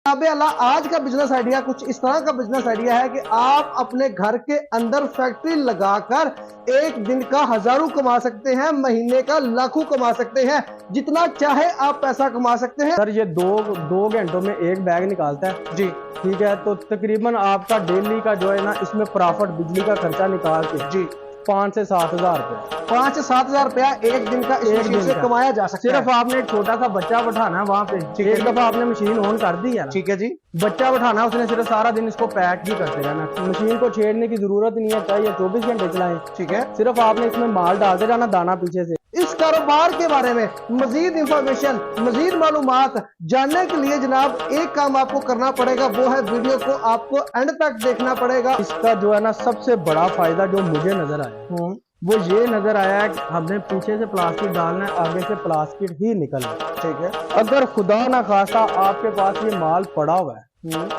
अब अल्लाह आज का बिजनेस आइडिया कुछ इस तरह का बिजनेस आइडिया है कि आप अपने घर के अंदर फैक्ट्री लगाकर एक दिन का हजारों कमा सकते हैं, महीने का लाखों कमा सकते हैं, जितना चाहे आप पैसा कमा सकते हैं। सर ये दो घंटों में एक बैग निकालता है जी, ठीक है। तो तकरीबन आपका डेली का जो है ना इसमें प्रॉफिट बिजली का खर्चा निकाल के जी 5 से 7 हज़ार रुपए 5 से 7 हजार रुपया एक दिन का इस मशीन से कमाया जा सकता है। सिर्फ आपने एक छोटा सा बच्चा बैठाना है वहाँ पे। एक दफा आपने मशीन ऑन कर दी है ना, ठीक है जी, बच्चा बैठाना, उसने सिर्फ सारा दिन इसको पैक ही करते रहना, मशीन को छेड़ने की जरूरत नहीं है, चाहिए 24 घंटे चलाएं। ठीक है। सिर्फ आपने इसमें माल डालते जाना, दाना पीछे से। इस कारोबार के बारे में मजीद इंफॉर्मेशन, मजीद मालूमात जानने के लिए जनाब एक काम आपको करना पड़ेगा, वो है वीडियो को आपको एंड तक देखना पड़ेगा। इसका जो है ना सबसे बड़ा फायदा जो मुझे नजर आया वो ये नजर आया है कि हमने पीछे से प्लास्टिक डालना है, आगे से प्लास्टिक ही निकलना है। ठीक है। अगर खुदा ना खासा आपके पास ये माल पड़ा हुआ है,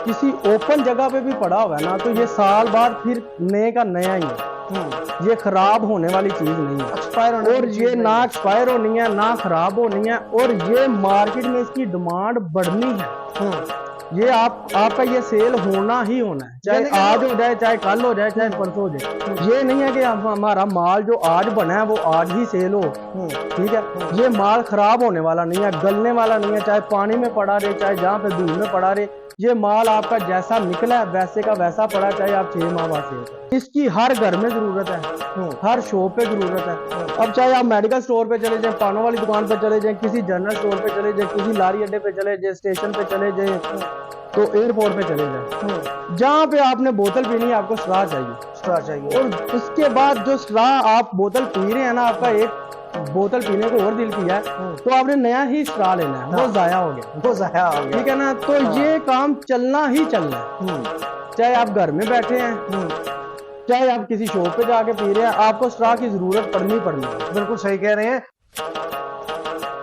किसी ओपन जगह पे भी पड़ा हुआ है ना, तो ये साल बाद फिर नए का नया ही है। ये खराब होने वाली चीज नहीं है, एक्सपायर होने और ये ना एक्सपायर होनी है ना खराब होनी है, और ये मार्केट में इसकी डिमांड बढ़नी है। ये आपका ये सेल होना ही होना है, चाहे आज हो जाए, चाहे कल हो जाए, चाहे परसों हो जाए। ये नहीं है कि हमारा माल जो आज बना है वो आज ही सेल हो, ठीक है। ये माल खराब होने वाला नहीं है, गलने वाला नहीं है, चाहे पानी में पड़ा रहे, चाहे जहाँ पे धूल में पड़ा रहे। ये माल आपका जैसा निकला है वैसे का वैसा पड़ा, चाहे आप 6 माह बाद सेल। इसकी हर घर में जरूरत है, हर शॉप पे जरूरत है। अब चाहे आप मेडिकल स्टोर पे चले जाएं, पानों वाली दुकान पे चले जाएं, किसी जनरल स्टोर पे चले जाएं, किसी लारी अड्डे पे चले जाएं, स्टेशन पे चले जाएं, तो एयरपोर्ट पे चले जाएं, जहाँ पे आपने बोतल पीनी है आपको स्ट्रॉ चाहिए। और उसके बाद जो स्ट्रॉ आप बोतल पी रहे हैं ना, आपका एक बोतल पीने को और दिल किया है तो आपने नया ही स्ट्रॉ लेना है, वो जाया हो गया, ठीक है ना। तो ये काम चलना ही चलना है, चाहे आप घर में बैठे हैं, चाहे आप किसी शॉप पे जाके पी रहे हैं, आपको स्ट्रॉ की जरूरत पड़नी है। बिल्कुल सही कह रहे हैं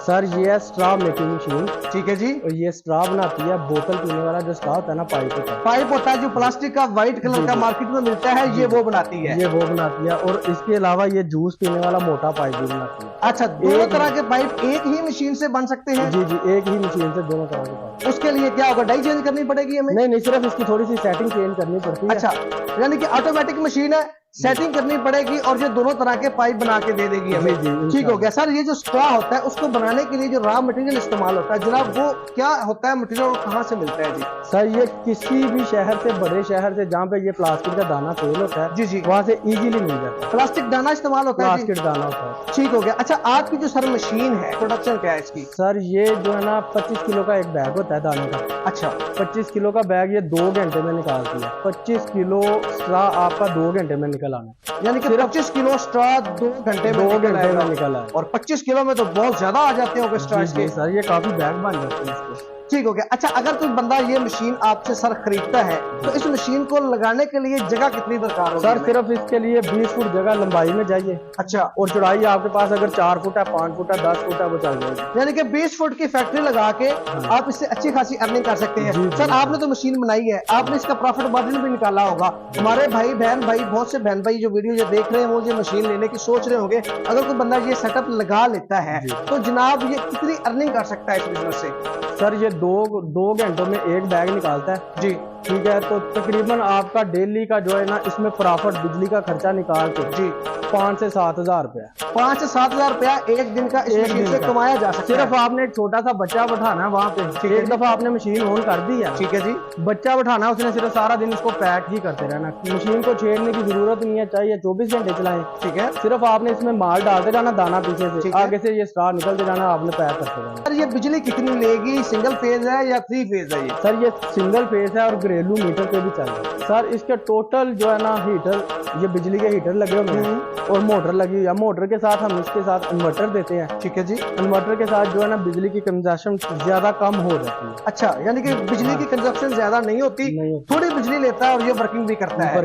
सर। ये है स्ट्रॉ मेकिंग मशीन, ठीक है जी। और ये स्ट्रॉ बनाती है बोतल पीने वाला जो स्ट्रॉ होता है ना, पाइप होता है जो प्लास्टिक का व्हाइट कलर का मार्केट में मिलता है, ये वो बनाती है। ये वो बनाती है, और इसके अलावा ये जूस पीने वाला मोटा पाइप भी बनाती है। अच्छा, दोनों तरह के पाइप एक ही मशीन से बन सकते हैं? जी, एक ही मशीन से दोनों तरह के पाइप। उसके लिए क्या होगा, डाई चेंज करनी पड़ेगी हमें? नहीं, सिर्फ इसकी थोड़ी सी सेटिंग चेंज करनी पड़ती है। अच्छा, यानी कि ऑटोमेटिक मशीन है, सेटिंग करनी पड़ेगी और ये दोनों तरह के पाइप बना के दे देगी हमें। ठीक हो गया सर। ये जो स्ट्रॉ होता है उसको बनाने के लिए जो रॉ मटेरियल इस्तेमाल होता है जनाब, वो क्या होता है मटेरियल, कहाँ से मिलता है जी? सर ये किसी भी शहर से, बड़े शहर से जहाँ पे ये प्लास्टिक का दाना सेल होता है, जी, वहाँ से इजीली मिल जाता है। प्लास्टिक दाना इस्तेमाल होता है, प्लास्टिक दाना होता है। ठीक हो गया। अच्छा, आपकी जो सर मशीन है, प्रोडक्शन क्या है इसकी? सर ये जो है ना 25 किलो का एक बैग होता है दाने का। अच्छा, 25 किलो का बैग ये 2 घंटे में निकालती है। 25 किलो स्ट्रॉ आपका 2 घंटे में निकल आना, यानी कि 25 किलो स्ट्रॉ 2 घंटे में निकला है। और 25 किलो में तो बहुत ज्यादा आ जाते होंगे स्ट्रॉ इसके। सर ये काफी बैग बन जाते हैं इसके। ठीक हो गया। अच्छा, अगर कोई बंदा ये मशीन आपसे सर खरीदता है तो इस मशीन को लगाने के लिए जगह कितनी दरकार होगी? सर सिर्फ इसके लिए 20 फुट जगह लंबाई में चाहिए। अच्छा, और चौड़ाई आपके पास अगर 4 फुट है, 5 फुट है, 10 फुट है, वो चल जाएगी। यानी कि 20 फुट की फैक्ट्री लगा के आप इससे अच्छी खासी अर्निंग कर सकते हैं। सर आपने तो मशीन बनाई है, आपने इसका प्रॉफिट मार्जिन भी निकाला होगा। हमारे भाई बहन भाई, बहुत से बहन भाई जो वीडियो ये देख रहे हैं वो ये मशीन लेने की सोच रहे होंगे, अगर कोई बंदा ये सेटअप लगा लेता है तो जनाब ये कितनी अर्निंग कर सकता है इस बिजनेस से? सर ये दो घंटों में एक बैग निकालता है जी, ठीक है। तो तकरीबन आपका डेली का जो है ना इसमें प्रॉफिट बिजली का खर्चा निकाल के जी 5 से 7 हज़ार रुपया 5 से 7 हजार रुपया एक दिन का इस मशीन से कमाया जा सकता है। सिर्फ आपने एक छोटा सा बच्चा बैठाना है वहाँ पे। एक दफा आपने मशीन ऑन कर दी है, ठीक है जी, बच्चा बैठाना है, उसने सिर्फ सारा दिन इसको पैक ही करते रहना, मशीन को छेड़ने की जरूरत नहीं है, चाहिए 24 घंटे चलाएं। ठीक है। सिर्फ आपने इसमें माल डालते जाना, दाना पीछे से, आगे से ये स्ट्रॉ निकलते जाना, आपने पैक करते जाना। सर ये बिजली कितनी लेगी, सिंगल फेज है या 3 फेज है? ये सर ये सिंगल फेज है और घरेलू मीटर पे भी चल रहा है। सर इसके टोटल जो है ना हीटर, ये बिजली के हीटर लगे हुए हैं और मोटर लगी हुई है। मोटर के साथ हम इसके साथ इन्वर्टर देते हैं, ठीक है जी। इन्वर्टर के साथ जो है ना बिजली की कंजप्शन ज्यादा कम हो जाती है। अच्छा, यानी कि बिजली की कंजप्शन ज्यादा नहीं होती, थोड़ी बिजली लेता है और ये वर्किंग भी करता है।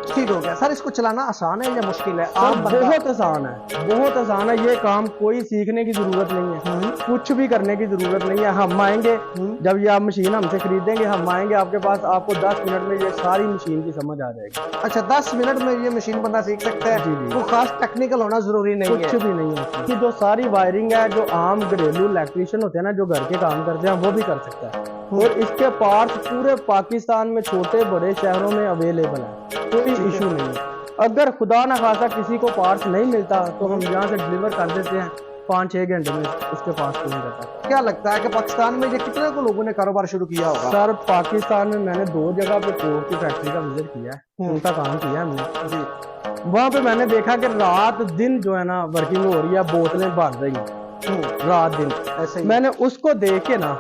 ठीक हो गया। सर इसको चलाना आसान है या मुश्किल है? बहुत आसान है, बहुत आसान है। ये काम कोई सीखने की जरूरत नहीं है, कुछ भी करने की जरूरत नहीं है। हम आएंगे, जब ये आप मशीन हमसे खरीदेंगे, हम आएंगे आपके पास, आपको 10 मिनट में ये सारी मशीन की समझ आ जाएगी। अच्छा, 10 मिनट में ये मशीन बंदा सीख सकता है? वो खास टेक्निकल होना जरूरी नहीं है? कुछ भी नहीं है कि जो सारी वायरिंग है, जो आम घरेलू इलेक्ट्रिशियन होते हैं ना, जो घर के काम करते हैं, वो भी कर सकता है। और इसके पार्ट्स पूरे पाकिस्तान में छोटे बड़े शहरों में अवेलेबल है, कोई इशू नहीं है। अगर खुदा ना खासा किसी को पार्ट्स नहीं मिलता तो हम यहाँ से डिलीवर कर देते हैं, 5-6 घंटे में उसके पास पहुंच जाता है। क्या लगता है कि पाकिस्तान में ये कितने को लोगों ने कारोबार शुरू किया होगा? सर पाकिस्तान में मैंने 2 जगह पे कोक की फैक्ट्री का विजिट किया है, उनका काम किया है हमने जी। वहाँ पे मैंने देखा कि रात दिन जो है ना वर्किंग हो रही है, बोतलें बढ़ रही हैं रात दिन ऐसे। मैंने उसको देख के ना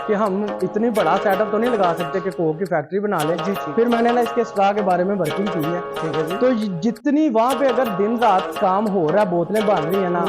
कि हम इतनी बड़ा सेटअप तो नहीं लगा सकते कि कोक की फैक्ट्री बना ले जी। फिर मैंने ना इसके स्ट्रा के बारे में वर्किंग की है, ठीक है जी। तो जितनी वहाँ पे अगर दिन रात काम हो रहा है, बोतलें बन रही है ना,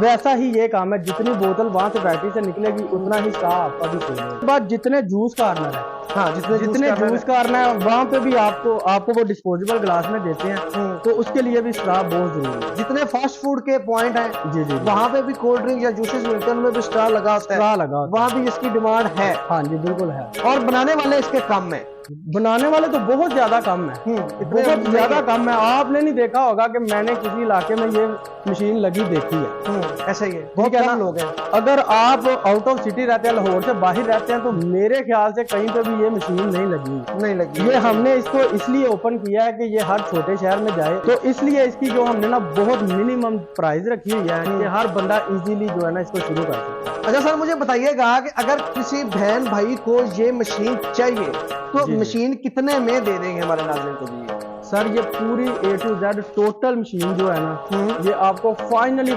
वैसा ही ये काम है। जितनी बोतल वहाँ से फैक्ट्री से निकलेगी उतना ही स्ट्रा आपका भी सेल होगा। बाद जितने जूस कार्नर है, हाँ जितने जूस कार्नर है वहाँ पे भी आपको वो डिस्पोजेबल ग्लास में देते हैं, तो उसके लिए भी स्ट्रा बहुत जरूरी है। जितने फास्ट फूड के पॉइंट है जी वहाँ पे भी कोल्ड ड्रिंक या जूसेस मिलते हैं, उनमें भी स्ट्रा लगा होता है, वहाँ भी इसकी डिमांड है। हाँ जी बिल्कुल है। और बनाने वाले इसके कम है, बनाने वाले तो बहुत ज्यादा कम है, बहुत ज्यादा कम है। आपने नहीं देखा होगा कि मैंने किसी इलाके में ये मशीन लगी देखी है, ऐसा ही है, बहुत कम लोग हैं। अगर आप आउट ऑफ सिटी रहते हैं, लाहौर से बाहर रहते हैं, तो मेरे ख्याल से कहीं पे भी ये मशीन नहीं लगी। ये हमने इसको इसलिए ओपन किया है कि ये हर छोटे शहर में जाए, तो इसलिए इसकी जो हमने ना बहुत मिनिमम प्राइस रखी हुई है कि हर बंदा इजीली जो है ना इसको शुरू कर सकता है। अच्छा सर मुझे बताइएगा कि अगर किसी बहन भाई को ये मशीन चाहिए तो मशीन कितने में दे देंगे हमारे नाज़रीन को भी? सर ये पूरी A to Z total machine जो है ना, ये आपको फाइनली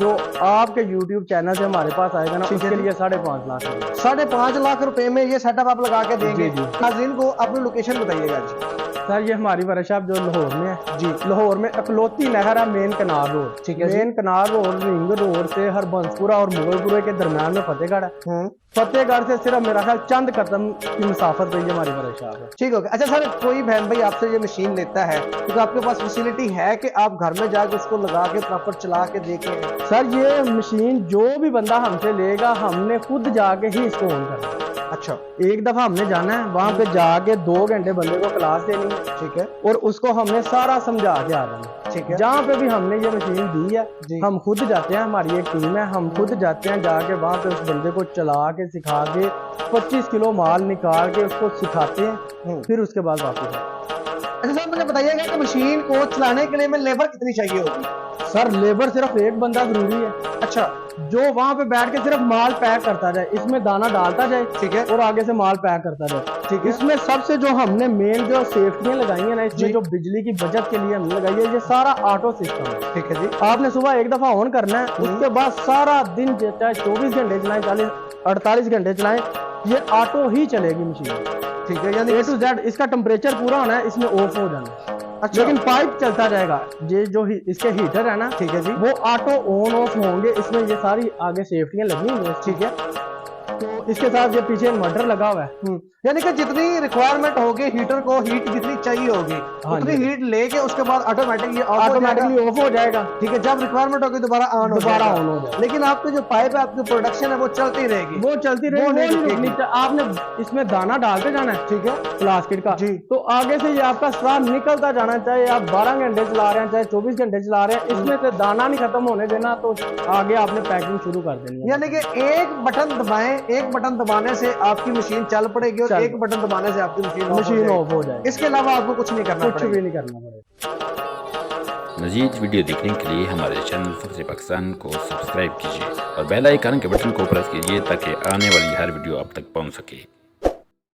जो आपके YouTube चैनल से हमारे पास आएगा ना, उसके लिए 5.5 लाख 5.5 लाख रुपए में ये सेटअप आप लगा के देंगे। नाज़रीन को अपनी लोकेशन बताइएगा जी। सर ये हमारी वर्कशॉप जो लाहौर में है जी, लाहौर में अकलौती नहर है, मेन कनाल रोड, ठीक है। Main canal road ring road से हरबंसपुरा और मुगलपुरे के दरम्यान में फतेहगढ़ है। फतेहगढ़ से सिर्फ मेरा ख्याल चंद कदम की मुसाफत पे हमारी वर्कशॉप है। ठीक हो गया। अच्छा सर कोई बहन भाई आपसे ये मशीन लेता है तो आपके पास फैसिलिटी है कि आप घर में जाकर उसको लगा के प्रॉपर चला के देखें? सर ये मशीन जो भी बंदा हमसे लेगा हमने खुद जाके ही इसको ऑन करना है। अच्छा, एक दफा हमने जाना है वहाँ पे जाके 2 घंटे बंदे को क्लास देनी है, ठीक है, और उसको हमने सारा समझा के आ जाना, ठीक है। जहाँ पे भी हमने ये मशीन दी है हम खुद जाते हैं, हमारी एक टीम है, हम खुद जाते हैं, जाके वहाँ पे उस बंदे को चला के सिखा के 25 किलो माल निकाल के उसको सिखाते हैं, फिर उसके बाद वापस। अच्छा सर मुझे बताइएगा कि मशीन को चलाने के लिए में लेबर कितनी चाहिए होगी? सर लेबर सिर्फ एक बंदा जरूरी है। अच्छा, जो वहाँ पे बैठ के सिर्फ माल पैक करता जाए, इसमें दाना डालता जाए, ठीक है, और आगे से माल पैक करता जाए, ठीक है। इसमें सबसे जो हमने मेन जो सेफ्टियां लगाई है ना, इसमें जो बिजली की बचत के लिए हमने लगाई है, ये सारा ऑटो सिस्टम है, ठीक है जी। आपने सुबह एक दफा ऑन करना है, उसके बाद सारा दिन चाहे 24 घंटे चलाएं, 48 घंटे चलाएं, ये ऑटो ही चलेगी मशीन, ठीक है। यानी A to Z इसका टेम्परेचर पूरा होना है, इसमें ऑफ हो जाना है। अच्छा, लेकिन पाइप चलता जाएगा। ये जो इसके हीटर है ना, ठीक है जी, वो ऑटो ऑन ऑफ होंगे, इसमें ये सारी आगे सेफ्टियां लगी हुई हैं, ठीक है। तो इसके साथ ये पीछे इन्वर्टर लगा हुआ है, यानी कि जितनी रिक्वायरमेंट होगी हीटर को, हीट जितनी चाहिए होगी उतनी हीट लेके उसके बाद ऑटोमेटिकली ऑफ हो जाएगा, ठीक है। जब रिक्वायरमेंट होगी दोबारा ऑन हो जाएगा। लेकिन आपकी जो पाइप है, आपकी प्रोडक्शन है, वो चलती रहेगी, वो चलती रहेगी। आपने इसमें दाना डालते जाना है, ठीक है, प्लास्टिक का जी। तो आगे से ये आपका स्ट्रा निकलता जाना, चाहे आप 12 घंटे चला रहे हैं, चाहे 24 घंटे चला रहे हैं, इसमें से दाना नहीं खत्म होने देना, तो आगे आपने पैकिंग शुरू कर देनी है। यानी कि एक बटन दबाएं, एक बटन दबाने से आपकी मशीन चल पड़ेगी और एक बटन दबाने से आपकी मशीन ऑफ हो जाएगी। इसके अलावा आपको कुछ नहीं करना, कुछ भी नहीं करना पड़ेगा। मज़ीद वीडियो देखने के लिए हमारे चैनल फख्र पाकिस्तान को सब्सक्राइब कीजिए और बेल आइकन के बटन को प्रेस कीजिए ताकि आने वाली हर वीडियो आप तक पहुंच सके।